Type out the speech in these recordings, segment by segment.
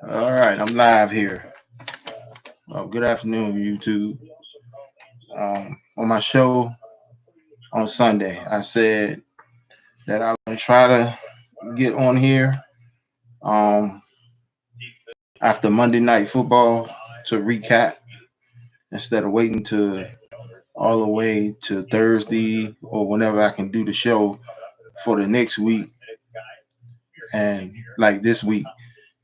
All right, I'm live here. Good afternoon, YouTube. On my show on Sunday, I said that I would try to get on here um, after Monday Night Football to recap instead of waiting to all the way to Thursday or whenever I can do the show for the next week. And like this week,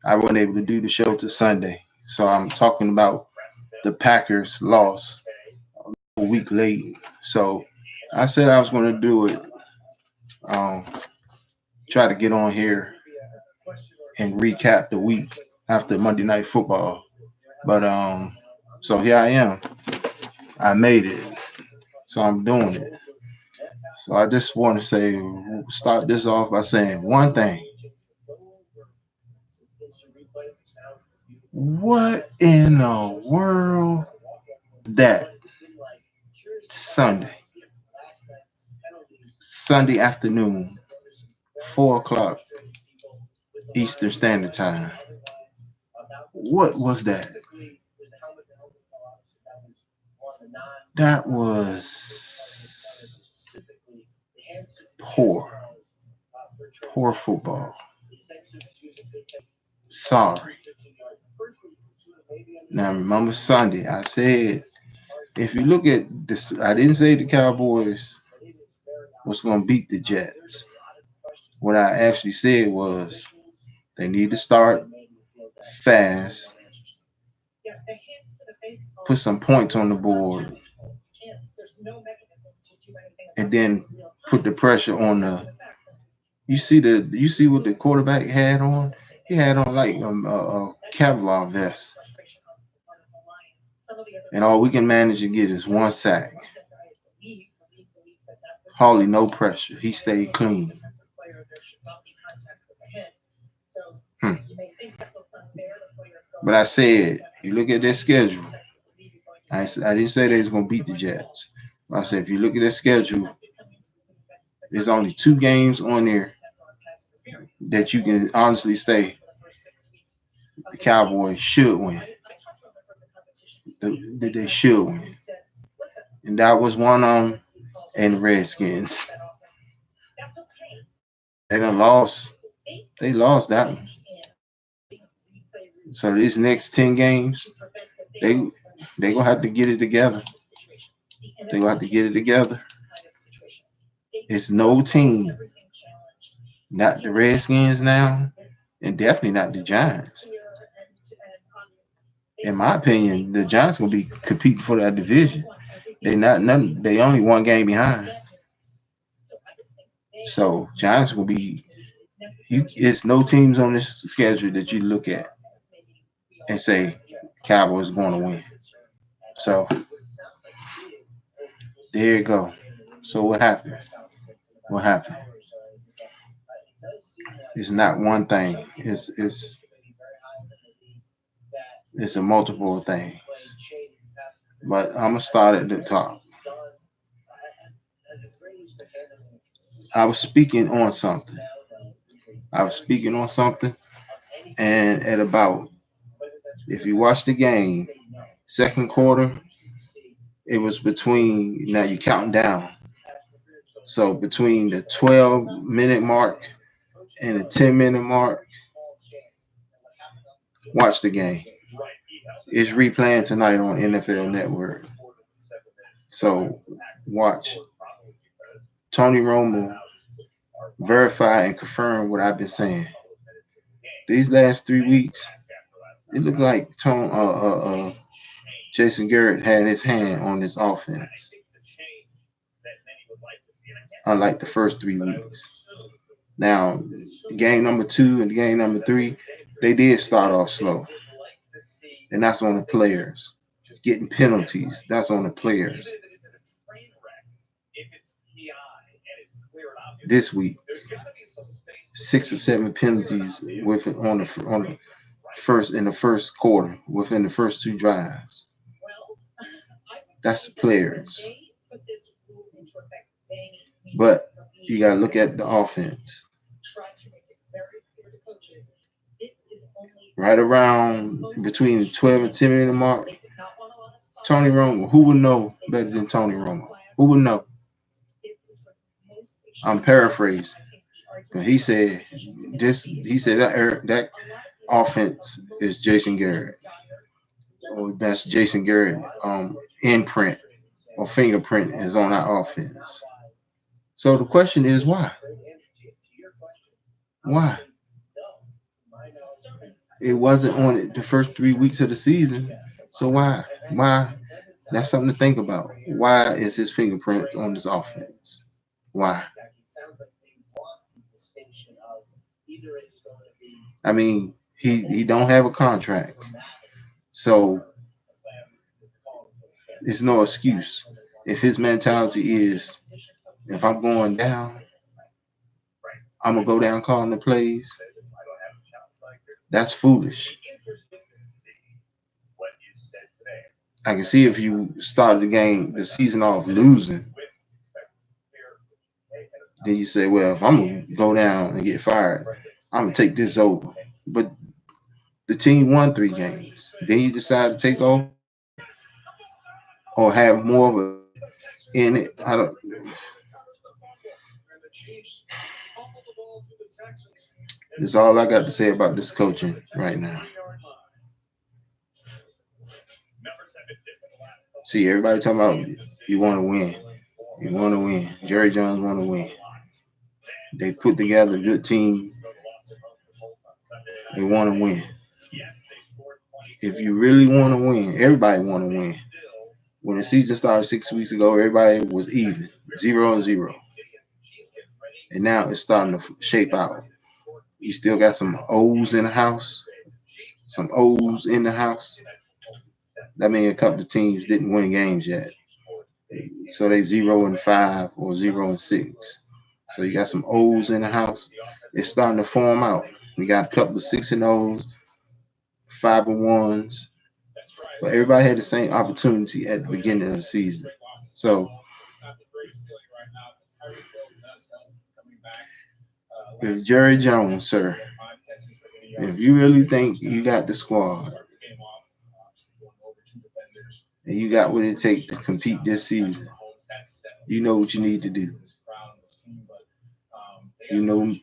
I wasn't able to do the show to Sunday. So I'm talking about the Packers loss a week late. So I said I was going to do it, um, try to get on here and recap the week after Monday Night Football. But so here I am. I made it. So I'm doing it. So I just want to say, start this off by saying one thing. What in the world that Sunday, Sunday afternoon, 4 o'clock Eastern Standard Time? What was that? That was poor, poor football. Sorry. Now remember Sunday, I said if you look at this, I didn't say the Cowboys was going to beat the Jets. What I actually said was they need to start fast, put some points on the board, and then put the pressure on the. You see what the quarterback had on? He had on like a Kevlar vest, and all we can manage to get is one sack. Hardly no pressure. He stayed clean. Hmm. But I said, you look at their schedule. I didn't say they was gonna beat the Jets. I said if you look at their schedule, there's only 2 games on there that you can honestly say the Cowboys should win. That they should win, and that was one of them. And the Redskins, they done lost. They lost that one. So these next 10 games, they they gonna have to get it together. They gonna have to get it together. It's no team, not the Redskins now, and definitely not the Giants. In my opinion, the Giants gonna be competing for that division. They not none. They only 1 game behind. So Giants will be. It's no teams on this schedule that you look at and say Cowboys going to win. So there you go. So what happened? What happened? It's not one thing. It's a multiple thing. But I'm gonna start at the top. I was speaking on something. I was speaking on something, and at about if you watch the game, second quarter, it was between now you counting down. So between the 12-minute mark and the 10-minute mark, watch the game. It's replaying tonight on NFL Network. So watch. Tony Romo verify and confirm what I've been saying. These last 3 weeks, it looked like Jason Garrett had his hand on this offense, unlike the first 3 weeks. Now, game number 2 and game number 3, they did start off slow, and that's on the players. Getting penalties, that's on the players. This week, 6 or 7 penalties on the first in the first quarter within the first 2 drives. That's the players. But You got to look at the offense. Right around between the 12 and 10 minute mark, Tony Romo. Who would know better than Tony Romo? Who would know? I'm paraphrasing. But he said this. He said that offense is Jason Garrett. Or that's Jason Garrett imprint or fingerprint is on our offense. So the question is why? Why? It wasn't on it the first 3 weeks of the season. So why? Why? That's something to think about. Why is his fingerprint on this offense? Why? I mean, he don't have a contract, so it's no excuse. If his mentality is, if I'm going down, I'm gonna go down calling the plays. That's foolish. I can see if you start the season off losing, then you say, well, if I'm gonna go down and get fired, I'm gonna take this over. But the team won 3 games. Then you decide to take over or have more of a in it. I don't. That's all I got to say about this coaching right now. See, everybody talking about you want to win. You want to win. Jerry Jones want to win. They put together a good team. They want to win. If you really want to win, everybody want to win. When the season started 6 weeks ago, everybody was even, 0-0, and now it's starting to shape out. You still got some O's in the house, some O's in the house. That means a couple of teams didn't win games yet, so they 0-5 or 0-6. So you got some O's in the house. It's starting to form out. We got a couple of 6-O's, 5-1s, but everybody had the same opportunity at the beginning of the season. So if Jerry Jones, sir, if you really think you got the squad and you got what it takes to compete this season, you know what you need to do. You know,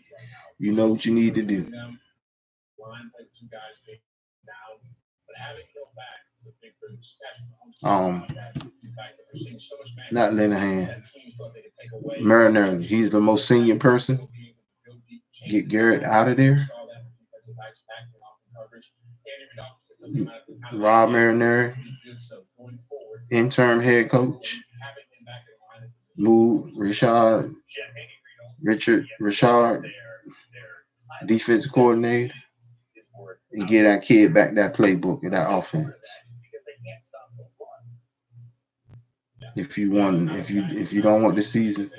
you know what you need to do. Um, Not Linehan, Marinelli. He's the most senior person. Get Garrett out of there. Rob Marinelli, interim head coach. Move Richard, defensive coordinator, and get that kid back that playbook and that offense. If you don't want the season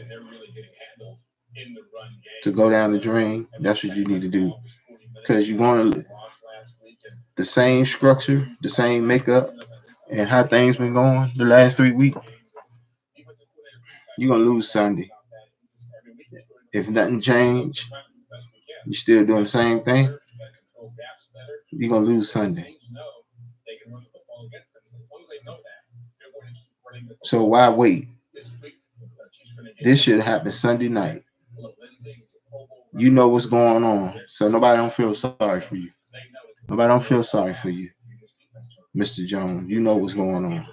to go down the drain, that's what you need to do. Because you want to the same structure, the same makeup, and how things been going the last 3 weeks. You're gonna lose Sunday. If nothing changed, you still doing the same thing. You're gonna lose Sunday. So why wait? This should happen Sunday night. You know what's going on, so nobody don't feel sorry for you. Nobody don't feel sorry for you, Mr. Jones. You know what's going on.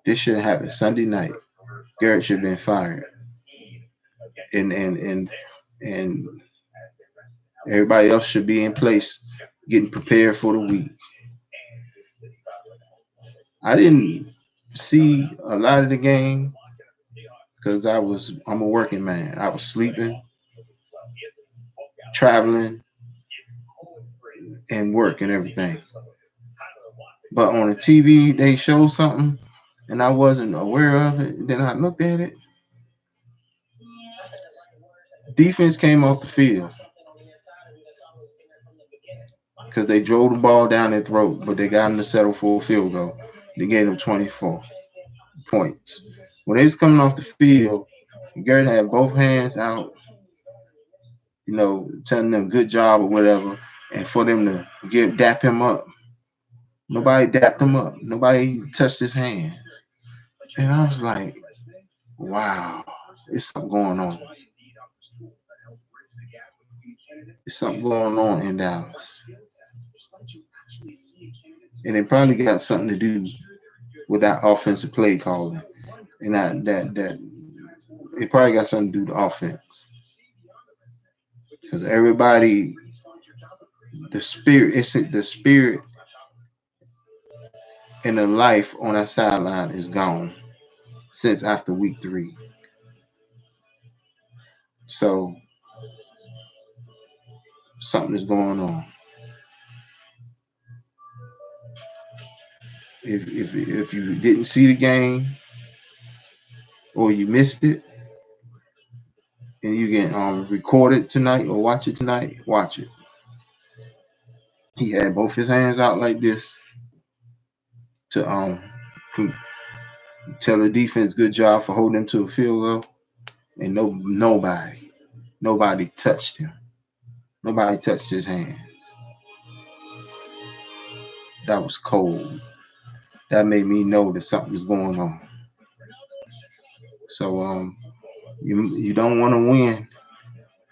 This should happen Sunday night. Garrett should have been fired, and everybody else should be in place, getting prepared for the week. I didn't see a lot of the game because I'm a working man. I was sleeping, traveling, and work and everything. But on the TV, they showed something, and I wasn't aware of it. Then I looked at it. Defense came off the field because they drove the ball down their throat, but they got them to settle for a field goal. They gave them 24 points. When they was coming off the field, Garrett had both hands out, telling them good job or whatever, and for them to dap him up. Nobody dapped him up. Nobody touched his hands. And I was like, wow, it's something going on. There's something going on in Dallas. And it probably got something to do with that offensive play calling. And that it probably got something to do with the offense. Because everybody, the spirit and the life on that sideline is gone since after week 3. So something is going on. If you didn't see the game or you missed it and you can record it tonight or watch it tonight, watch it. He had both his hands out like this to tell the defense good job for holding him to a field goal, and nobody touched him. Nobody touched his hands. That was cold. That made me know that something was going on. So you don't want to win.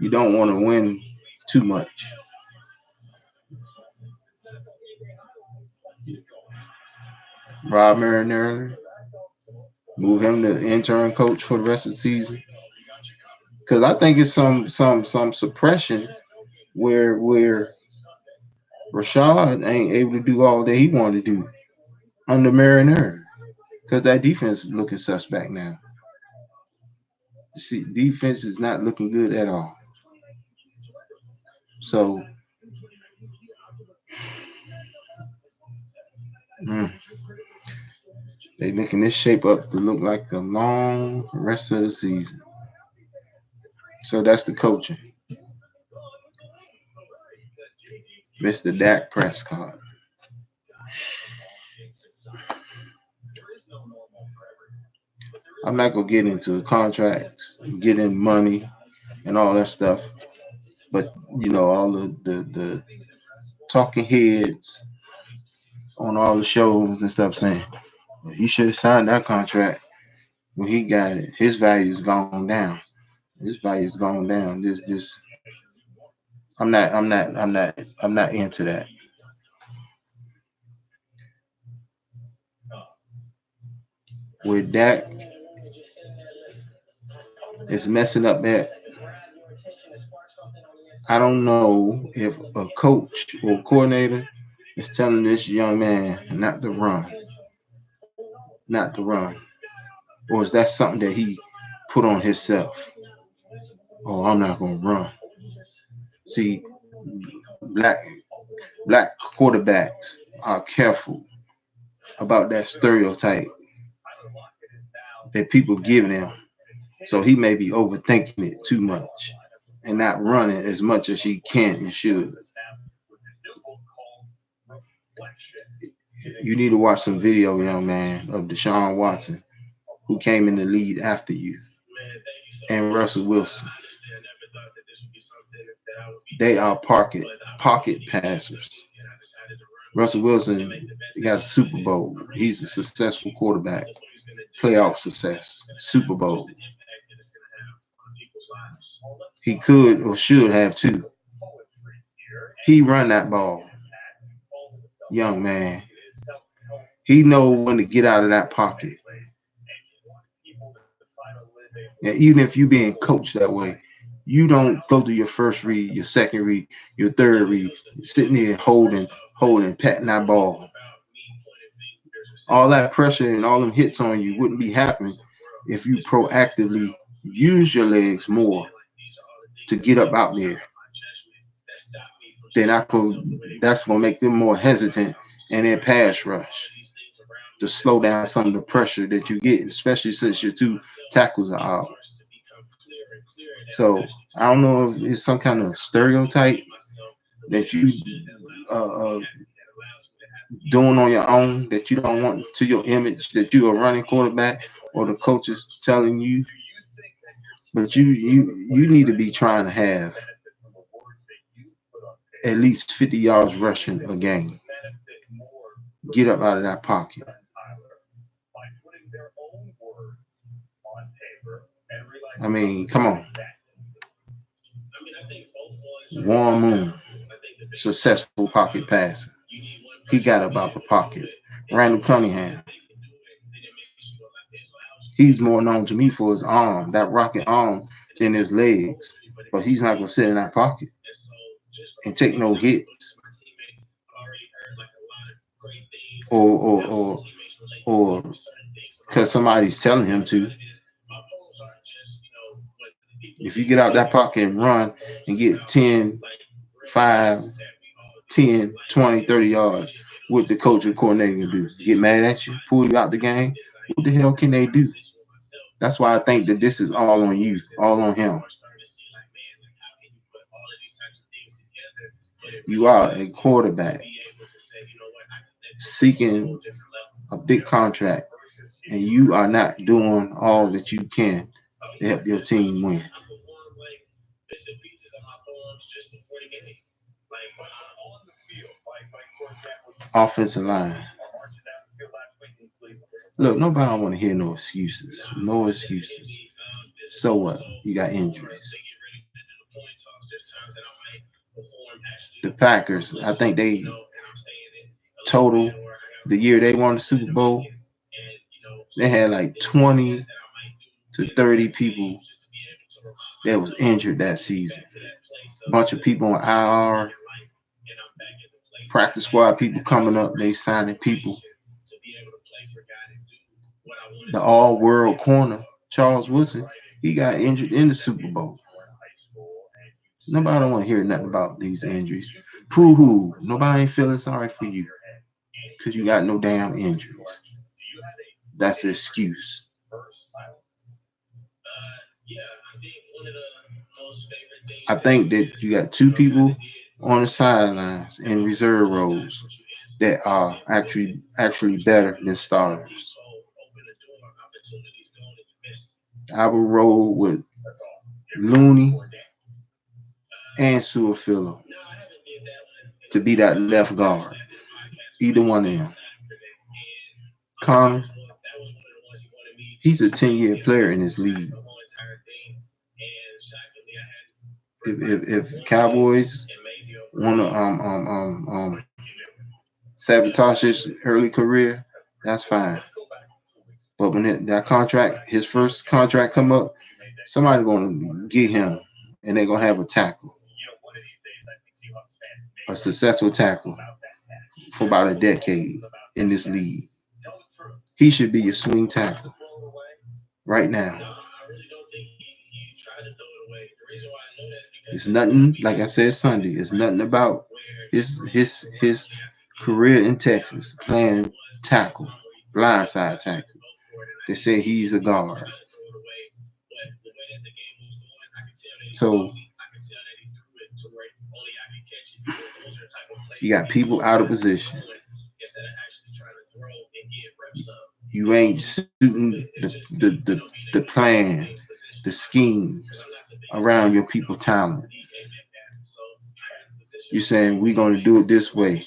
You don't want to win too much. Rob Marinelli, move him to intern coach for the rest of the season. Because I think it's some suppression where Rashad ain't able to do all that he wanted to do under Marinelli. Because that defense is looking suspect now. See, defense is not looking good at all. So they making this shape up to look like the long rest of the season. So that's the coaching. Mr. Dak Prescott. I'm not gonna get into contracts, getting money, and all that stuff. But all the talking heads on all the shows and stuff saying he should have signed that contract when he got it. His value's gone down. His value's gone down. This I'm not into that. With Dak, it's messing up that I don't know if a coach or coordinator is telling this young man not to run, not to run, or is that something that he put on himself? Oh, I'm not gonna run. See, black black quarterbacks are careful about that stereotype that people give them. So he may be overthinking it too much and not running as much as he can and should. You need to watch some video, young man, of Deshaun Watson, who came in the lead after you, and Russell Wilson. They are pocket passers. Russell Wilson got a Super Bowl. He's a successful quarterback. Playoff success. Super Bowl. He could or should have two. He run that ball, young man. He know when to get out of that pocket. And even if you being coached that way, you don't go through your first read, your second read, your third read, sitting there holding, patting that ball. All that pressure and all them hits on you wouldn't be happening if you proactively use your legs more to get up out there. Then that's gonna make them more hesitant and then pass rush to slow down some of the pressure that you get, especially since your two tackles are out. So I don't know if it's some kind of stereotype that you uh, uh, doing on your own that you don't want to your image that you're a running quarterback, or the coaches telling you But you need to be trying to have at least 50 yards rushing a game. Get up out of that pocket. I mean, come on. Warren Moon, successful pocket passer. He got up out the pocket. Randall Cunningham, he's more known to me for his arm, that rocket arm, than his legs. But he's not gonna sit in that pocket and take no hits or or because somebody's telling him to. If you get out that pocket and run and get 10, 5, 10, 20, 30 yards, what the coach or coordinator gonna do? Get mad at you, pull you out the game? What the hell can they do? That's why I think that this is all on you, all on him. You are a quarterback seeking a big contract, and you are not doing all that you can to help your team win. Offensive line. Look, nobody want to hear no excuses. No excuses. So what? You got injuries. The Packers, I think they total the year they won the Super Bowl, they had like 20 to 30 people that was injured that season. A bunch of people on IR, practice squad people coming up, they signing people. The all world corner, Charles Woodson, he got injured in the Super Bowl. Nobody don't want to hear nothing about these injuries. Pooh hoo, nobody ain't feeling sorry for you because you got no damn injuries. That's an excuse. I think that you got two people on the sidelines in reserve roles that are actually better than starters. I would roll with Looney and Suafilo to be that left guard. Either one of them. Connor, he's a 10-year player in this league. If Cowboys want to sabotage his early career, that's fine. But when that contract, his first contract come up, somebody gonna get him, and they're gonna have a tackle, a successful tackle for about a decade in this league. He should be a swing tackle right now. It's nothing, like I said Sunday. It's nothing about his career in Texas playing tackle, blindside tackle. They say he's a guard. So you got people out of position. You ain't suiting the plan, the schemes around your people talent. You're saying we're gonna do it this way.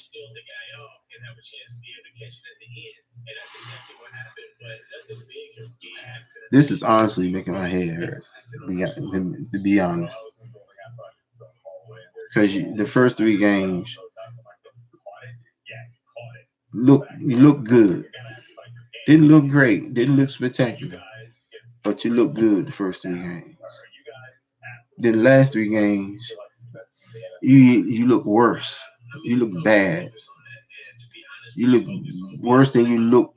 This is honestly making my head hurt. To be honest, because the first three games you look good. Didn't look great. Didn't look spectacular. But you look good the first three games. Then the last three games, you look worse. You look bad. You look worse than you look.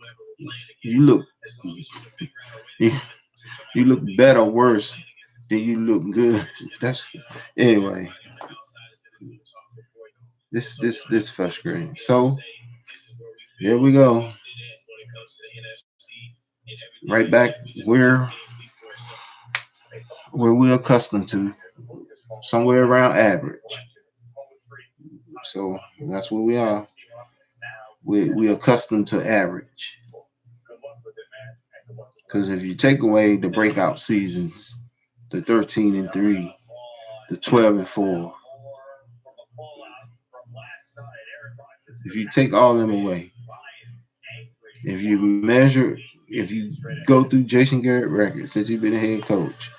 You look you, you look better worse than you look good. That's anyway. This frustrating. So there we go. Right back where we're accustomed to, somewhere around average. So that's where we are. We're accustomed to average. Because if you take away the breakout seasons, the 13-3, the 12-4. If you take all them away, if you measure, if you go through Jason Garrett records since he's been a head coach,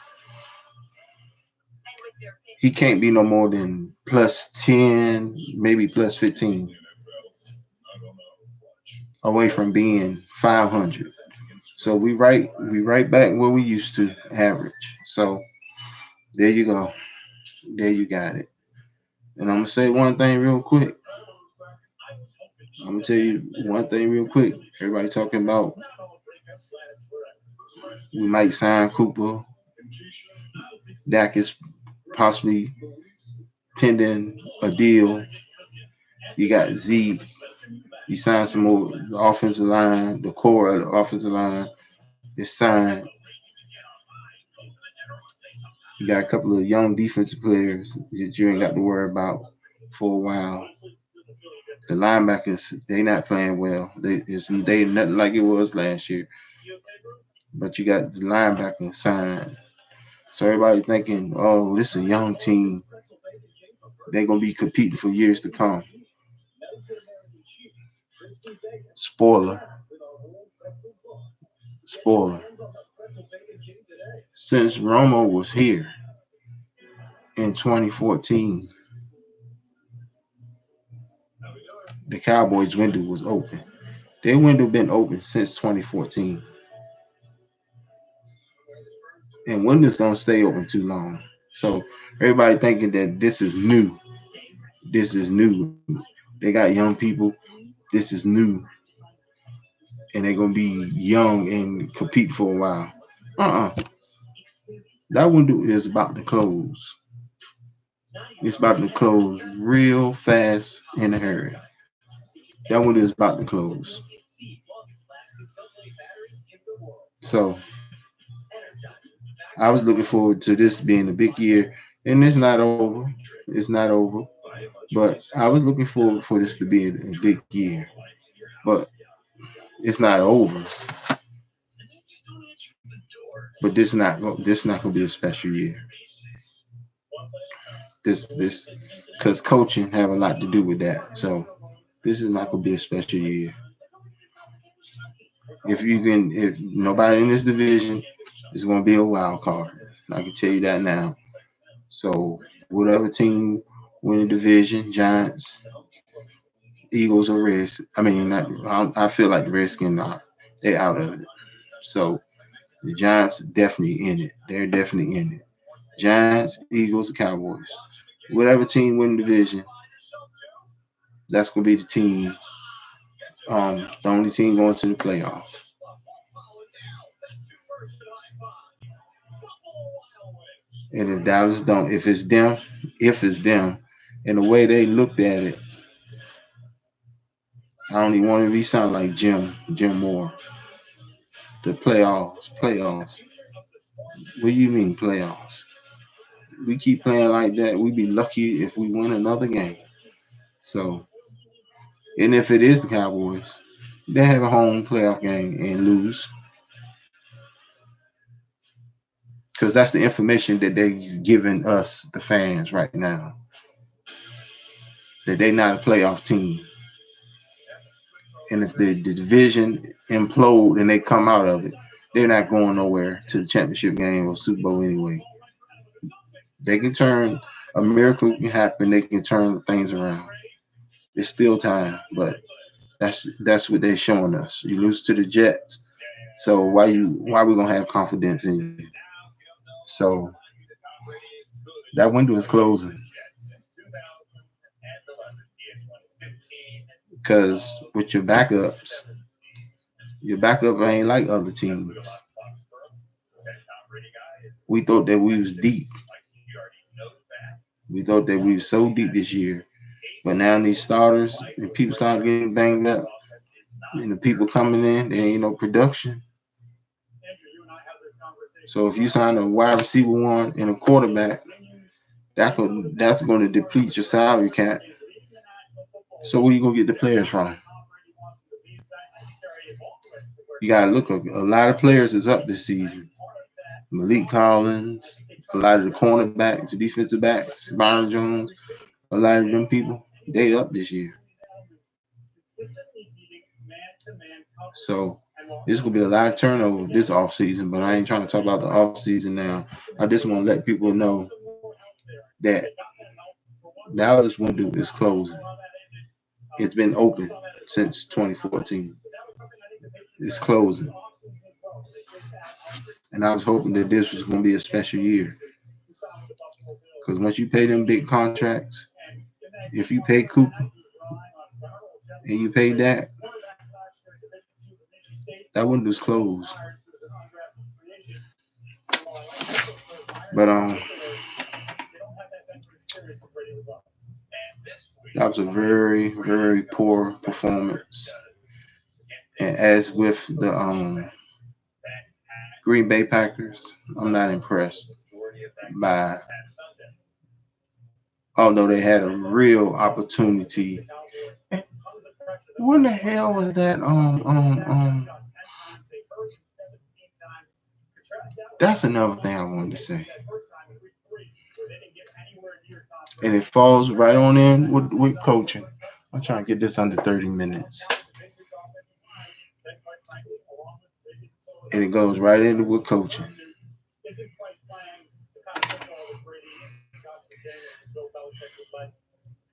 he can't be no more than plus 10, maybe plus 15 away from being 500. So we right back where we used to average. So there you go. There you got it. And I'm gonna say one thing real quick. I'm gonna tell you one thing real quick. Everybody talking about we might sign Cooper. Dak is possibly pending a deal. You got Zeke. You signed some more the offensive line. The core of the offensive line is signed. You got a couple of young defensive players that you ain't got to worry about for a while. The linebackers, they not playing well. They nothing like it was last year. But you got the linebacker signed. So everybody thinking, oh, this is a young team. They're gonna be competing for years to come. Spoiler, spoiler. Since Romo was here in 2014, the Cowboys window was open. Their window been open since 2014, and window's gonna stay open too long. So everybody thinking that this is new. This is new. They got young people. This is new, and they're gonna be young and compete for a while. Uh-uh. That window is about to close. It's about to close real fast in a hurry. That window is about to close. So I was looking forward to this being a big year, and it's not over. It's not over, but I was looking forward for this to be a big year. But it's not over. But this not gonna be a special year. This because coaching have a lot to do with that. So this is not gonna be a special year. If nobody in this division is gonna be a wild card, I can tell you that now. So whatever team win the division, Giants, Eagles, or Reds. I mean, I feel like the Redskins are they out of it. So the Giants definitely in it. They're definitely in it. Giants, Eagles, Cowboys. Whatever team win the division, that's gonna be the team. The only team going to the playoffs. And if Dallas don't, if it's them, and the way they looked at it, I don't even want to be sound like Jim Moore. The playoffs. What do you mean playoffs? We keep playing like that, we'd be lucky if we win another game. So, and if it is the Cowboys, they have a home playoff game and lose because that's the information that they're giving us, the fans, right now. That they're not a playoff team, and if the division implode and they come out of it, they're not going nowhere to the championship game or Super Bowl anyway. They can turn a miracle can happen. They can turn things around. There's still time, but that's what they're showing us. You lose to the Jets, so why we gonna have confidence in you? So that window is closing because with your backup ain't like other teams. We thought that we was deep. We thought that we was so deep this year, but now these starters and people start getting banged up, and the people coming in, there ain't no production. So if you sign a wide receiver one and a quarterback, that's going to deplete your salary cap. So where you gonna get the players from? You gotta look. A lot of players is up this season. Malik Collins. A lot of the cornerbacks, defensive backs, Byron Jones, a lot of them people, they up this year. So there's gonna be a lot of turnover this off season, but I ain't trying to talk about the off season now. I just want to let people know that Dallas window is closing. It's been open since 2014. It's closing, and I was hoping that this was gonna be a special year because once you pay them big contracts, if you pay Cooper and you pay that window's closed. But that was a very, very poor performance. And as with the Green Bay Packers, I'm not impressed by, although they had a real opportunity. When the hell was that? That's another thing I wanted to say, and it falls right on in with coaching. I'm trying to get this under 30 minutes, and it goes right into with coaching.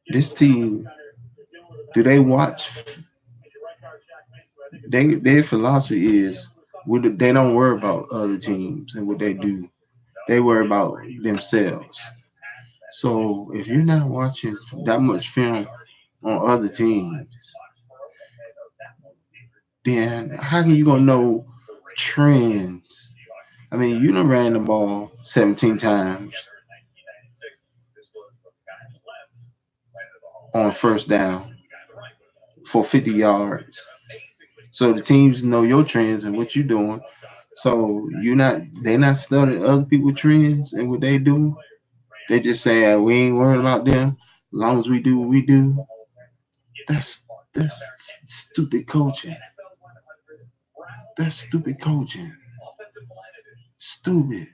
This team, do they watch? Their philosophy is they don't worry about other teams and what they do. They worry about themselves. So if you're not watching that much film on other teams, then how can you gonna know trends? I mean, you done ran the ball 17 times on first down for 50 yards. So the teams know your trends and what you're doing. So they not studying other people's trends and what they do. They just say we ain't worried about them as long as we do what we do. That's stupid coaching. That's stupid coaching. Stupid.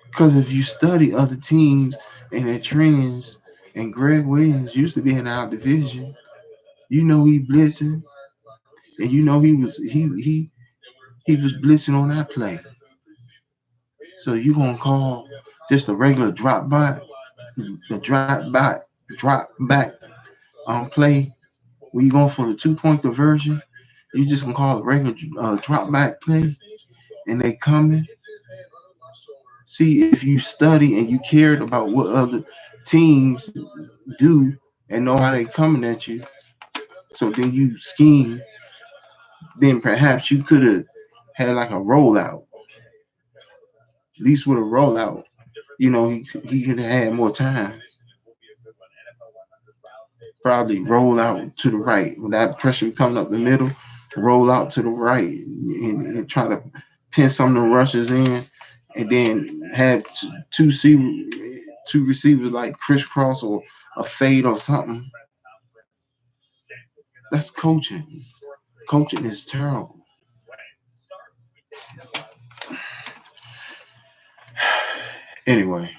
Because if you study other teams and their trends, and Greg Williams used to be in our division, you know he blitzing, and you know he was blitzing on that play. So you gonna call just a regular the drop back play when you going for the 2 point conversion? You just gonna call it regular drop back play, and they coming. See, if you study and you cared about what other teams do and know how they coming at you, so then you scheme, then perhaps you could have had like a rollout. At least with a rollout, he could have had more time. Probably roll out to the right when that pressure coming up the middle. Roll out to the right and try to pin some of the rushes in, and then have two receivers like crisscross or a fade or something. That's coaching. Coaching is terrible. Anyway,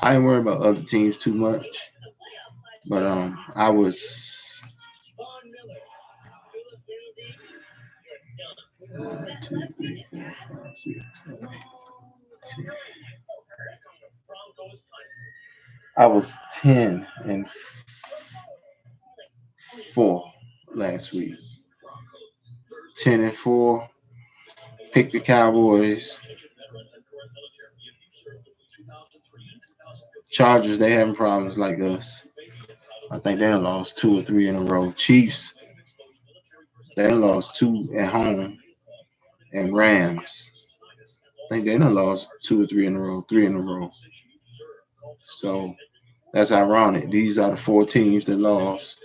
I ain't worried about other teams too much, but I was 2, 3, 4, 5, 6, 7, 10. I was 10-4 last week. 10-4. Pick the Cowboys. Chargers, they having problems like us. I think they done lost 2 or 3 in a row. Chiefs, they done lost 2 at home. And Rams, I think they done lost 2 or 3 in a row, 3 in a row. So that's ironic. These are the 4 teams that lost.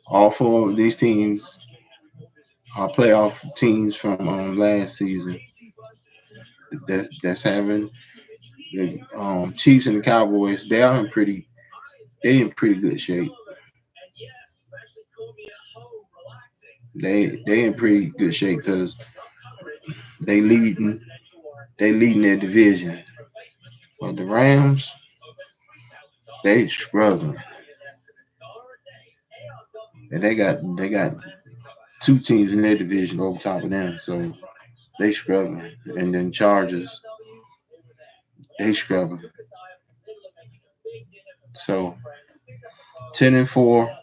All 4 of these teams are playoff teams from last season. That's having the Chiefs and the Cowboys. They in pretty good shape. They in pretty good shape because they leading they leading their division. But the Rams, they struggling, and they got two teams in their division over top of them, so they struggling. And then Chargers, they struggling. So 10-4.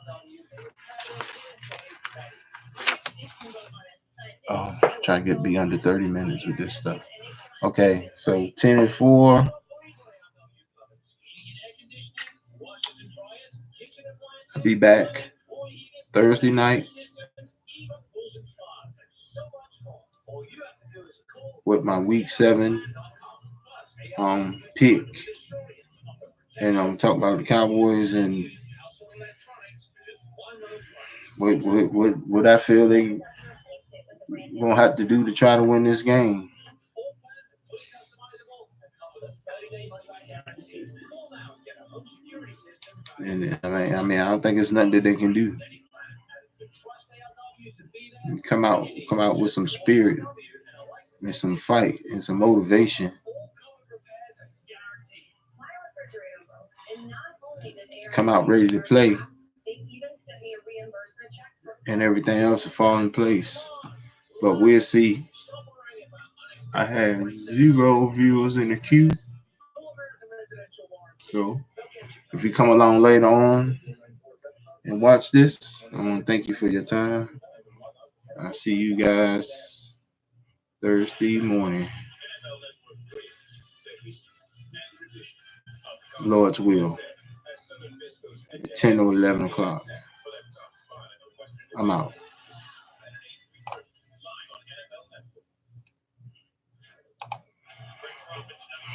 Oh, try to get be under 30 minutes with this stuff. Okay, so 10-4. I'll be back Thursday night with my week 7 pick, and I'm talking about the Cowboys and what I feel they gonna have to do to try to win this game. And I don't think it's nothing that they can do. Come out with some spirit and some fight and some motivation. Come out ready to play, and everything else will fall in place. But we'll see. I had 0 viewers in the queue, so if you come along later on and watch this, I want to thank you for your time. I'll see you guys Thursday morning, Lord's will, at 10 or 11 o'clock. I'm out.